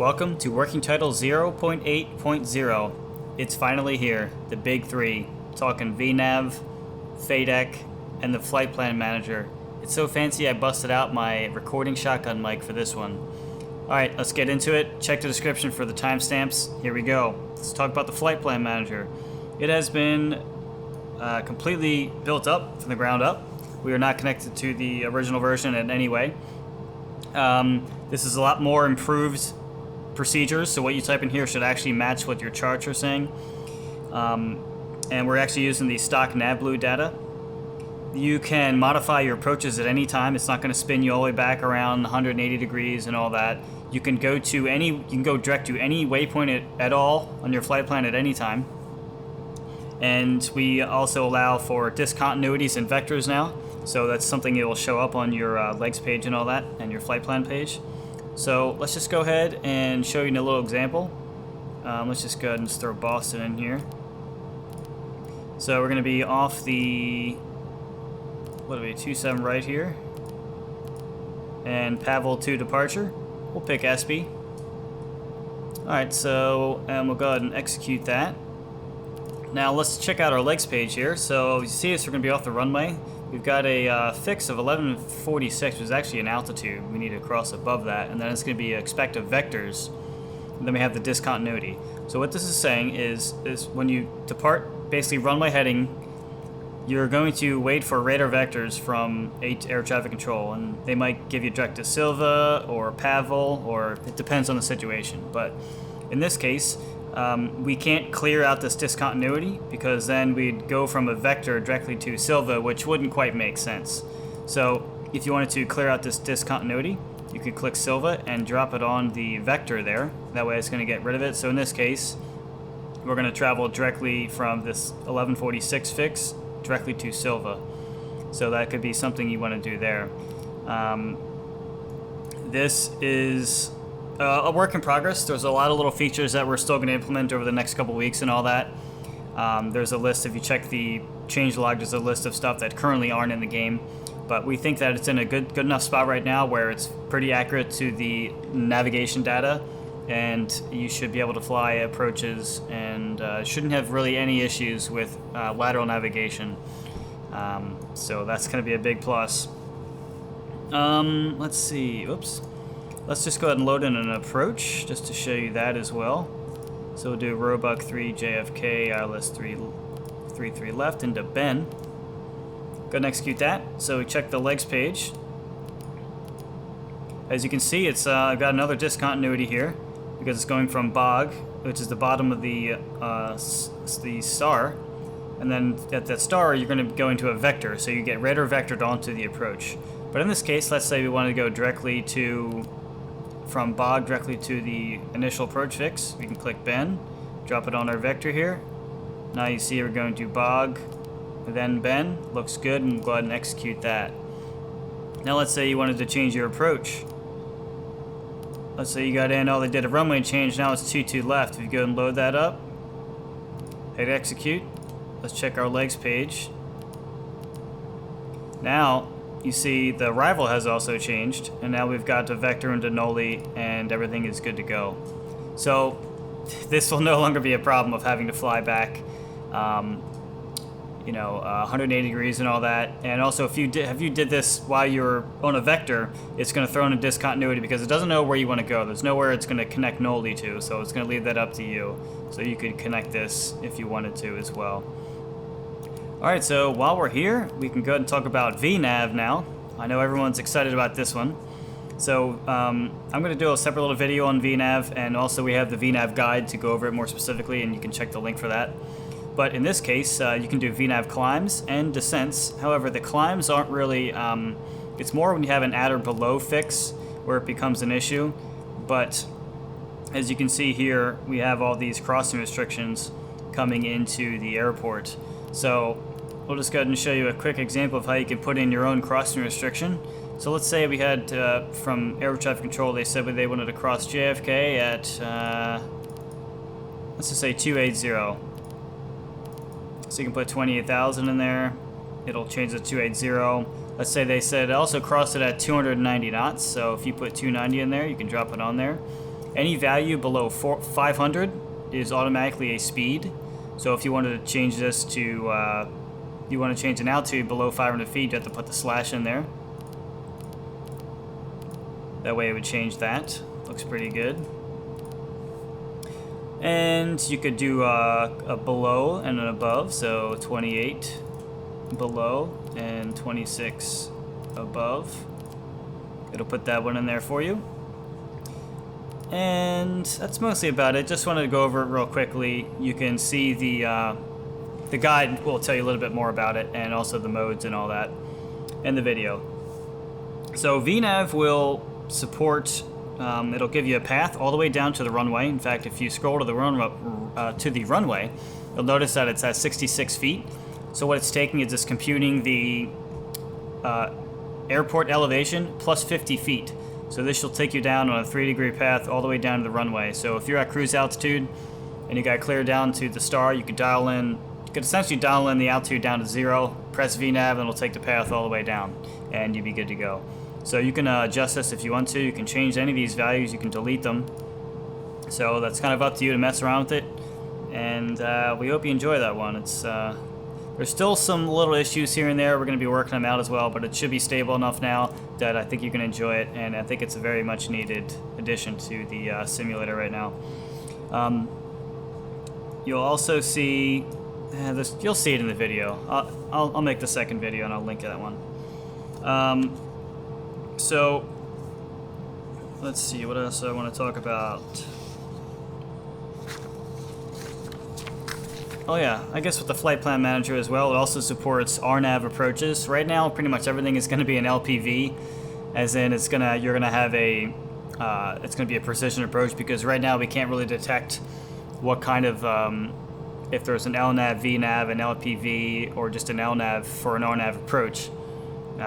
Welcome to Working Title 0.8.0. It's finally here, the big three. Talking VNav, FADEC, and the Flight Plan Manager. It's so fancy I busted out my recording shotgun mic for this one. Alright, let's get into it. Check the description for the timestamps. Here we go. Let's talk about the Flight Plan Manager. It has been completely built up from the ground up. We are not connected to the original version in any way. This is a lot more improved procedures, so what you type in here should actually match what your charts are saying. And we're actually using the stock NavBlue data. You can modify your approaches at any time. It's not going to spin you all the way back around 180 degrees and all that. You can go direct to any waypoint at all on your flight plan at any time. And we also allow for discontinuities and vectors now. So that's something that will show up on your legs page and all that, and your flight plan page. So let's just go ahead and show you a little example. Let's just go ahead and just throw Boston in here. So we're going to be off the, 27 right here. And Pavel 2 departure. We'll pick SB. Alright, so we'll go ahead and execute that. Now let's check out our legs page here. So you see us, we're going to be off the runway. We've got a fix of 1146, which is actually an altitude. We need to cross above that, and then it's going to be expected vectors. And then we have the discontinuity. So what this is saying is when you depart, basically runway heading, you're going to wait for radar vectors from air traffic control, and they might give you direct to Silva or Pavel, or it depends on the situation. But in this case, we can't clear out this discontinuity because then we'd go from a vector directly to Silva, which wouldn't quite make sense. So if you wanted to clear out this discontinuity, you could click Silva and drop it on the vector there. That way it's going to get rid of it. So in this case, we're going to travel directly from this 1146 fix directly to Silva. So that could be something you want to do there. This is a work in progress. There's a lot of little features that we're still going to implement over the next couple weeks and all that. There's a list, if you check the changelog, there's a list of stuff that currently aren't in the game. But we think that it's in a good enough spot right now where it's pretty accurate to the navigation data, and you should be able to fly approaches and shouldn't have really any issues with lateral navigation. So that's going to be a big plus. Let's see. Oops. Let's just go ahead and load in an approach just to show you that as well. So we'll do Roebuck 3 JFK ILS 33 left into Ben. Go ahead and execute that. So we check the legs page. As you can see, it's got another discontinuity here because it's going from Bog, which is the bottom of the star, and then at that star you're going to go into a vector, so you get radar vectored onto the approach. But in this case, let's say we want to go directly from Bog directly to the initial approach fix. We can click Ben, drop it on our vector here. Now you see we're going to Bog, then Ben. Looks good, and we'll go ahead and execute that. Now let's say you wanted to change your approach. Let's say you got in, they did a runway change, now it's 22 left. If you go and load that up, hit execute. Let's check our legs page. Now you see the arrival has also changed, and now we've got the vector into Noli, and everything is good to go. So this will no longer be a problem of having to fly back 180 degrees and all that. And also, if you did this while you're on a vector, it's going to throw in a discontinuity because it doesn't know where you want to go. There's nowhere it's going to connect Noli to, so it's going to leave that up to you. So you could connect this if you wanted to as well. Alright, so while we're here, we can go ahead and talk about VNav now. I know everyone's excited about this one. So I'm going to do a separate little video on VNav, and also we have the VNav guide to go over it more specifically, and you can check the link for that. But in this case, you can do VNav climbs and descents. However, the climbs aren't really, it's more when you have an at or below fix where it becomes an issue. But as you can see here, we have all these crossing restrictions coming into the airport. So we'll just go ahead and show you a quick example of how you can put in your own crossing restriction. So let's say we had, from air traffic control, they said they wanted to cross JFK at, let's just say 280. So you can put 28,000 in there. It'll change the 280. Let's say they said also cross it at 290 knots. So if you put 290 in there, you can drop it on there. Any value below 500 is automatically a speed. So if you wanted to change this to, you want to change an altitude below 500 feet, you have to put the slash in there. That way it would change that. Looks pretty good. And you could do a below and an above, so 28 below and 26 above. It'll put that one in there for you. And that's mostly about it. Just wanted to go over it real quickly. You can see the guide will tell you a little bit more about it, and also the modes and all that in the video. So VNav will support, it'll give you a path all the way down to the runway. In fact, if you scroll to the runway, you'll notice that it's at 66 feet. So what it's taking is it's computing the airport elevation plus 50 feet. So this will take you down on a 3-degree path all the way down to the runway. So if you're at cruise altitude and you got clear down to the star, you could essentially dial in the altitude down to 0, press VNav, and it'll take the path all the way down, and you'd be good to go. So you can adjust this if you want to. You can change any of these values. You can delete them. So that's kind of up to you to mess around with it. And we hope you enjoy that one. It's there's still some little issues here and there. We're going to be working them out as well, but it should be stable enough now that I think you can enjoy it, and I think it's a very much needed addition to the simulator right now. You'll also see this. You'll see it in the video. I'll make the second video and I'll link to that one. So let's see what else I want to talk about. Oh yeah, I guess with the flight plan manager as well, it also supports RNAV approaches. Right now, pretty much everything is going to be an LPV, as in you're gonna have a it's going to be a precision approach, because right now we can't really detect what kind of if there's an LNAV, VNAV, an LPV, or just an LNAV for an RNAV approach.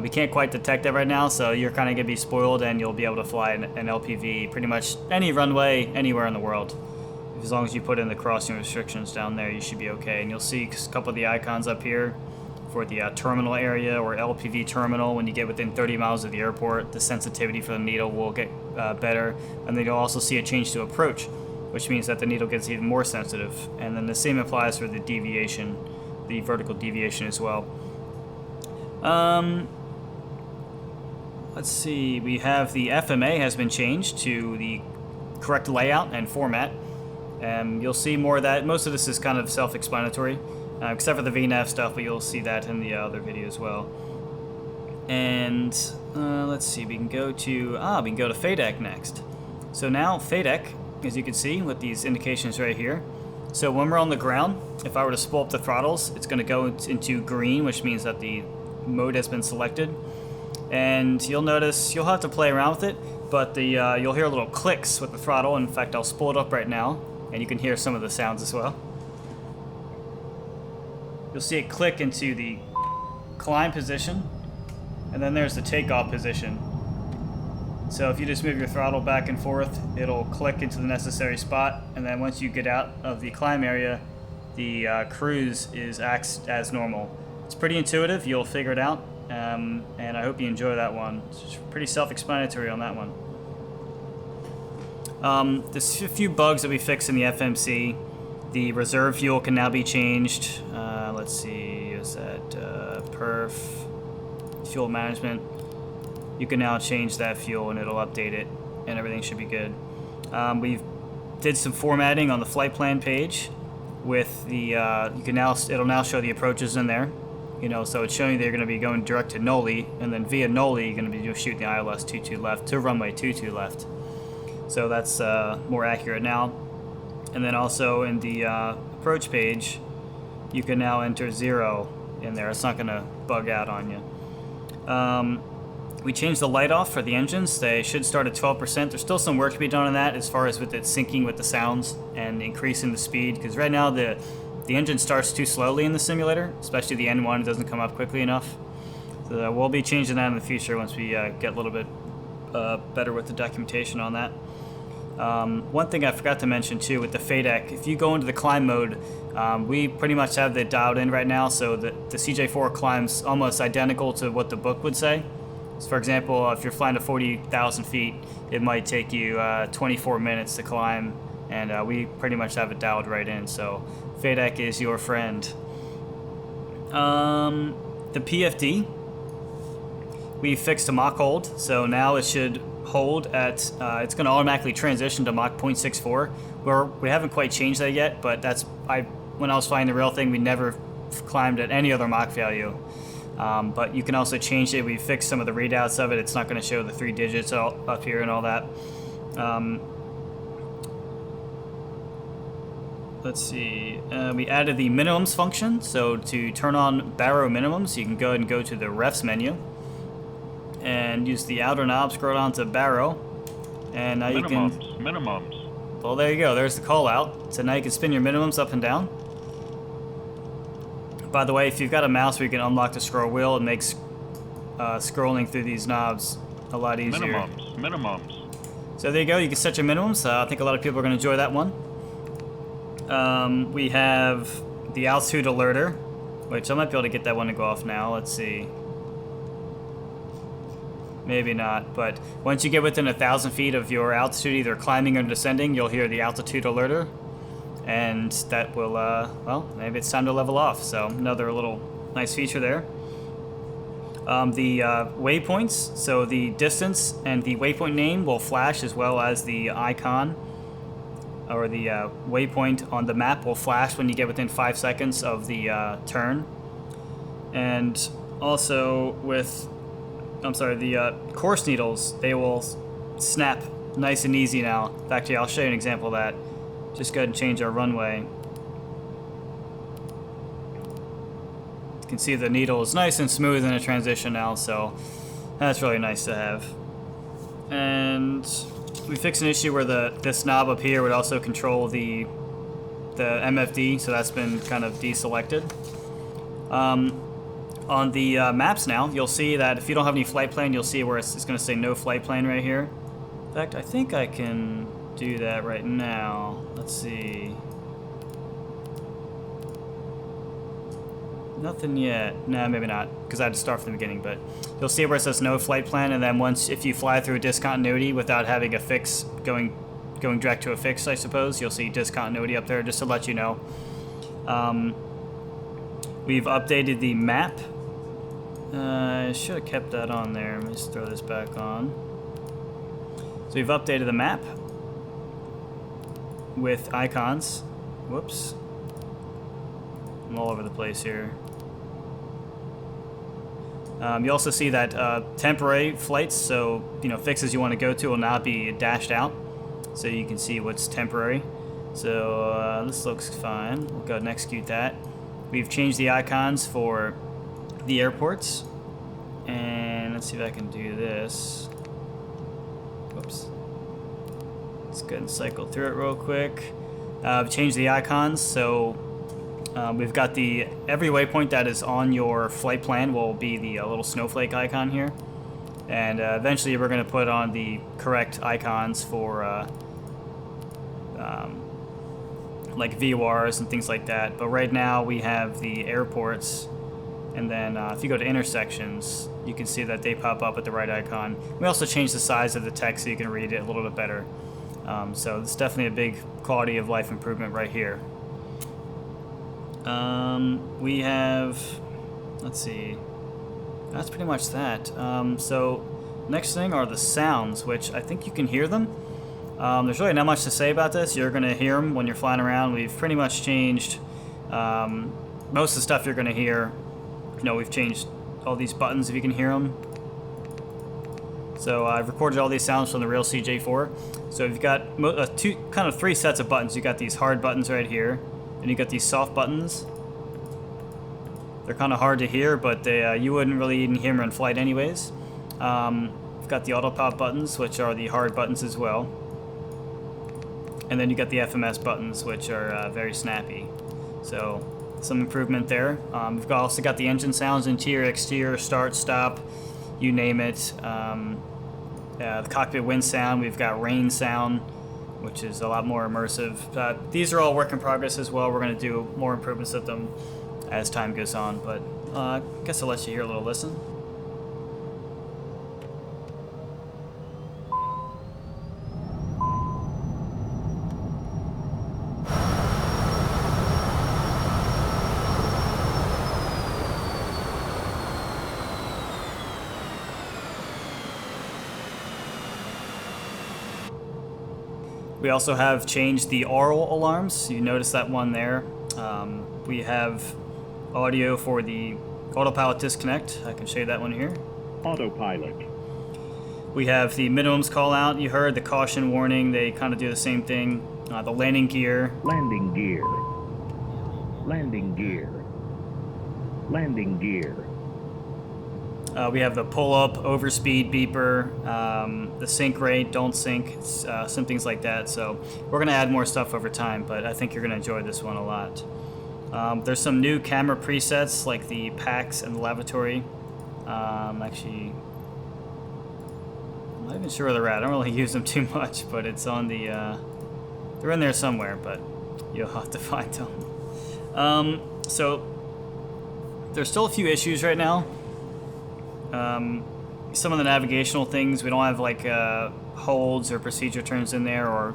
We can't quite detect that right now, so you're kind of going to be spoiled, and you'll be able to fly an LPV pretty much any runway anywhere in the world. As long as you put in the crossing restrictions down there, you should be okay. And you'll see a couple of the icons up here for the terminal area, or LPV terminal. When you get within 30 miles of the airport, the sensitivity for the needle will get better. And then you'll also see a change to approach, which means that the needle gets even more sensitive. And then the same applies for the deviation, the vertical deviation as well. Let's see, we have the FMA has been changed to the correct layout and format. You'll see more of that. Most of this is kind of self-explanatory, except for the VNav stuff, but you'll see that in the other video as well. And let's see, we can go to FADEC next. So now FADEC, as you can see with these indications right here. So when we're on the ground, if I were to spool up the throttles, it's going to go into green, which means that the mode has been selected. And you'll notice you'll have to play around with it, but you'll hear little clicks with the throttle. In fact, I'll spool it up right now, and you can hear some of the sounds as well. You'll see it click into the climb position, and then there's the takeoff position. So if you just move your throttle back and forth, it'll click into the necessary spot, and then once you get out of the climb area, the cruise acts as normal. It's pretty intuitive. You'll figure it out. And I hope you enjoy that one. It's pretty self-explanatory on that one. There's a few bugs that we fixed in the FMC. The reserve fuel can now be changed. Let's see, is that perf fuel management? You can now change that fuel and it'll update it, and everything should be good. We did some formatting on the flight plan page with the it'll now show the approaches in there. So it's showing they're going to be going direct to Noli, and then via Noli, you're going to be shooting the ILS 22 left to runway 22 left. So that's more accurate now. And then also in the approach page, you can now enter 0 in there. It's not going to bug out on you. We changed the light off for the engines. They should start at 12%. There's still some work to be done on that as far as with it syncing with the sounds and increasing the speed, because right now the engine starts too slowly in the simulator, especially the N1. It doesn't come up quickly enough. So we'll be changing that in the future once we get a little bit better with the documentation on that. One thing I forgot to mention too with the FADEC, if you go into the climb mode, we pretty much have that dialed in right now, so the CJ4 climbs almost identical to what the book would say. So for example, if you're flying to 40,000 feet, it might take you 24 minutes to climb, and we pretty much have it dialed right in. So FADEC is your friend. The PFD, we fixed to Mach hold, so now it should hold at, it's going to automatically transition to Mach 0.64. We haven't quite changed that yet, but when I was flying the real thing, we never climbed at any other Mach value. But you can also change it. We fixed some of the readouts of it. It's not going to show the 3 digits up here and all that. Let's see. We added the minimums function. So to turn on baro minimums, you can go ahead and go to the refs menu and use the outer knob, scroll down to baro, and now you can... Minimums. Well, there you go. There's the call out. So now you can spin your minimums up and down. By the way, if you've got a mouse where you can unlock the scroll wheel, it makes scrolling through these knobs a lot easier. Minimums. So there you go. You can set your minimums. I think a lot of people are going to enjoy that one. We have the altitude alerter, which I might be able to get that one to go off now. Let's see. Maybe not, but once you get within 1,000 feet of your altitude, either climbing or descending, you'll hear the altitude alerter. And that will, well, maybe it's time to level off. So another little nice feature there. The waypoints, so the distance and the waypoint name will flash, as well as the icon or the waypoint on the map will flash when you get within 5 seconds of the turn. And also with, the course needles, they will snap nice and easy now. Actually, I'll show you an example of that. Just go ahead and change our runway. You can see the needle is nice and smooth in a transition now, so that's really nice to have. And we fixed an issue where this knob up here would also control the MFD, so that's been kind of deselected. On the maps now, you'll see that if you don't have any flight plan, you'll see where it's going to say no flight plan right here. In fact, I think I can do that right now. Let's see. Nothing yet. No, maybe not, because I had to start from the beginning, but you'll see where it says no flight plan, and then if you fly through a discontinuity without having a fix, going direct to a fix, I suppose, you'll see discontinuity up there, just to let you know. We've updated the map. I should have kept that on there. Let me just throw this back on. So we've updated the map with icons. Whoops. I'm all over the place here. You also see that temporary flights, so fixes you want to go to will not be dashed out, so you can see what's temporary. So this looks fine. We'll go ahead and execute that. We've changed the icons for the airports, and let's see if I can do this. Whoops. Let's go ahead and cycle through it real quick. I've changed the icons, so we've got every waypoint that is on your flight plan will be the little snowflake icon here, and eventually we're going to put on the correct icons for like VORs and things like that. But right now we have the airports, and then if you go to intersections, you can see that they pop up with the right icon. We also changed the size of the text so you can read it a little bit better. So it's definitely a big quality of life improvement right here. We have, let's see, that's pretty much that. So next thing are the sounds, which I think you can hear them. There's really not much to say about this. You're going to hear them when you're flying around. We've pretty much changed most of the stuff you're going to hear. We've changed all these buttons if you can hear them. So I've recorded all these sounds from the real CJ4. So you've got three sets of buttons. You've got these hard buttons right here, and you've got these soft buttons. They're kind of hard to hear, but you wouldn't really even hear them in flight anyways. You've got the auto pop buttons, which are the hard buttons as well. And then you got the FMS buttons, which are very snappy. So some improvement there. We've also got the engine sounds, interior, exterior, start, stop, you name it. The cockpit wind sound, we've got rain sound, which is a lot more immersive. These are all work in progress as well. We're going to do more improvements of them as time goes on, but I guess I'll let you hear a little listen. We also have changed the aural alarms. You notice that one there. We have audio for the autopilot disconnect. I can show you that one here. Autopilot. We have the minimums call out. You heard the caution warning. They kind of do the same thing. The landing gear. Landing gear. Landing gear. Landing gear. We have the pull-up, overspeed beeper, the sink rate, don't sink, some things like that. So we're going to add more stuff over time, but I think you're going to enjoy this one a lot. There's some new camera presets like the PAX and the lavatory. Actually, I'm not even sure where they're at. I don't really use them too much, but it's on the... they're in there somewhere, but you'll have to find them. So there's still a few issues right now. Some of the navigational things, we don't have like holds or procedure turns in there, or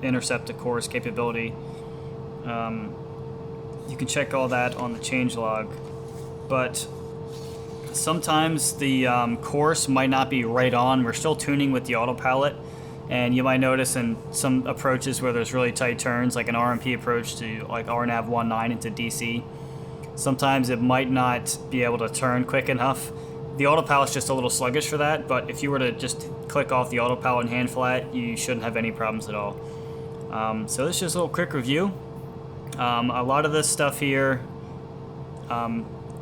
intercept the course capability. You can check all that on the changelog, but sometimes the course might not be right on. We're still tuning with the autopilot, and you might notice in some approaches where there's really tight turns, like an RMP approach to like RNAV 19 into DC, sometimes it might not be able to turn quick enough. The autopilot's just a little sluggish for that, but if you were to just click off the autopilot and hand flat, you shouldn't have any problems at all. So this is just a little quick review. A lot of this stuff here,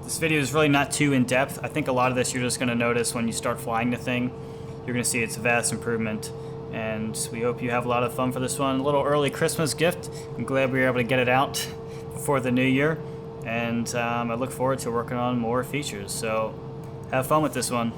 this video is really not too in-depth. I think a lot of this you're just going to notice when you start flying the thing. You're going to see it's a vast improvement, and we hope you have a lot of fun for this one. A little early Christmas gift. I'm glad we were able to get it out before the new year, and I look forward to working on more features. So have fun with this one.